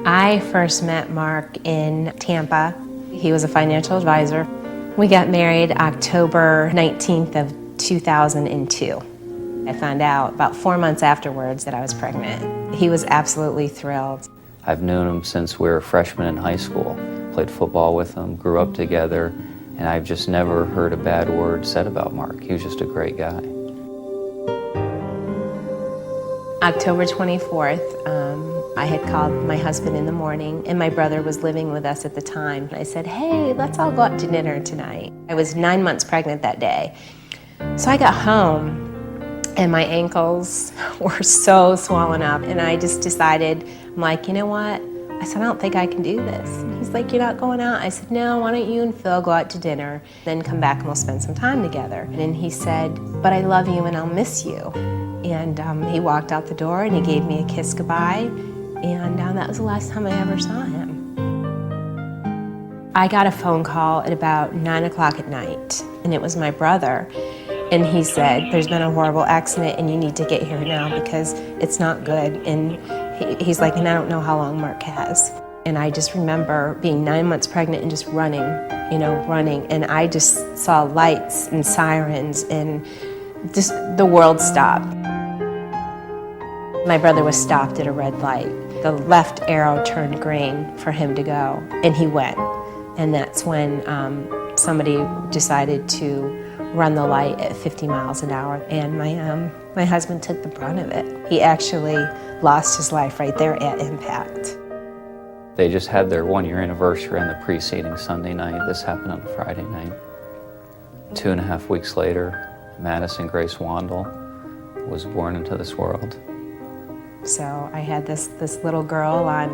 I first met Mark in Tampa. He was a financial advisor. We got married October 19th of 2002. I found out about 4 months afterwards that I was pregnant. He was absolutely thrilled. I've known him since we were freshmen in high school. Played football with him, grew up together, and I've just never heard a bad word said about Mark. He was just a great guy. October 24th, I had called my husband in the morning, and my brother was living with us at the time. I said, hey, let's all go out to dinner tonight. I was 9 months pregnant that day. So I got home, and my ankles were so swollen up, and I just decided, I'm like, you know what? I said, I don't think I can do this. And he's like, you're not going out? I said, no, why don't you and Phil go out to dinner, then come back and we'll spend some time together. And then he said, but I love you and I'll miss you. And he walked out the door and he gave me a kiss goodbye, and that was the last time I ever saw him. I got a phone call at about 9 o'clock at night, and it was my brother. And he said, there's been a horrible accident and you need to get here now because it's not good. And he's like, and I don't know how long Mark has. And I just remember being 9 months pregnant and just running. And I just saw lights and sirens and just the world stopped. My brother was stopped at a red light. The left arrow turned green for him to go, and he went. And that's when somebody decided to run the light at 50 miles an hour, and my husband took the brunt of it. He actually lost his life right there at impact. They just had their 1-year anniversary on the preceding Sunday night. This happened on a Friday night. 2.5 weeks later, Madison Grace Wandall was born into this world. So I had this little girl on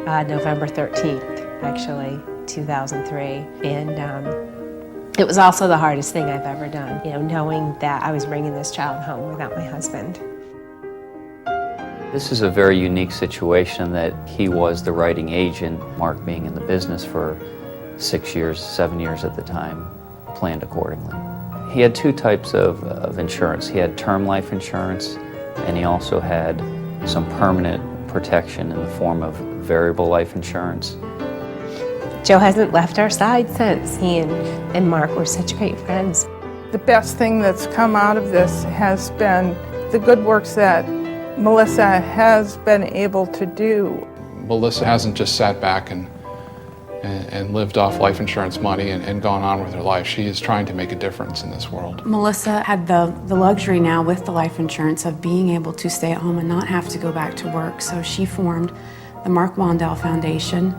November 13th, actually, 2003. And it was also the hardest thing I've ever done, knowing that I was bringing this child home without my husband. This is a very unique situation that he was the writing agent, Mark being in the business for 6 years, 7 years at the time, planned accordingly. He had 2 types of insurance. He had term life insurance, and he also had some permanent protection in the form of variable life insurance. Joe hasn't left our side since. He and Mark were such great friends. The best thing that's come out of this has been the good works that Melissa has been able to do. Melissa hasn't just sat back and lived off life insurance money and gone on with her life. She is trying to make a difference in this world. Melissa had the luxury now with the life insurance of being able to stay at home and not have to go back to work. So she formed the Mark Wandall Foundation,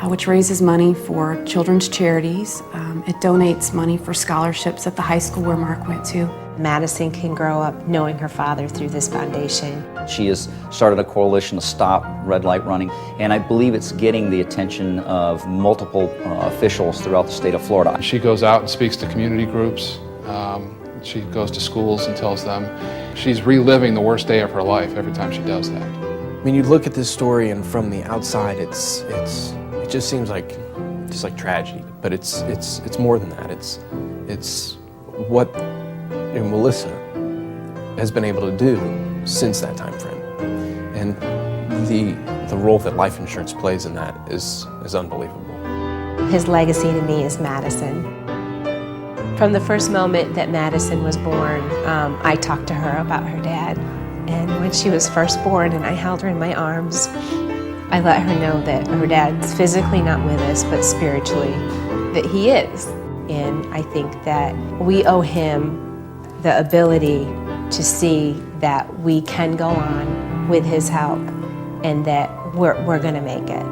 which raises money for children's charities. It donates money for scholarships at the high school where Mark went to. Madison can grow up knowing her father through this foundation. She has started a coalition to stop red light running, and I believe it's getting the attention of multiple officials throughout the state of Florida. She goes out and speaks to community groups. She goes to schools and tells them she's reliving the worst day of her life every time she does that. I mean, you look at this story, and from the outside, it just seems like tragedy. But it's more than that. It's what Melissa has been able to do since that time frame, and the role that life insurance plays in that is unbelievable. His legacy to me is Madison. From the first moment that Madison was born, I talked to her about her dad. And when she was first born and I held her in my arms, I let her know that her dad's physically not with us, but spiritually, that he is. And I think that we owe him the ability to see that we can go on with his help and that we're going to make it.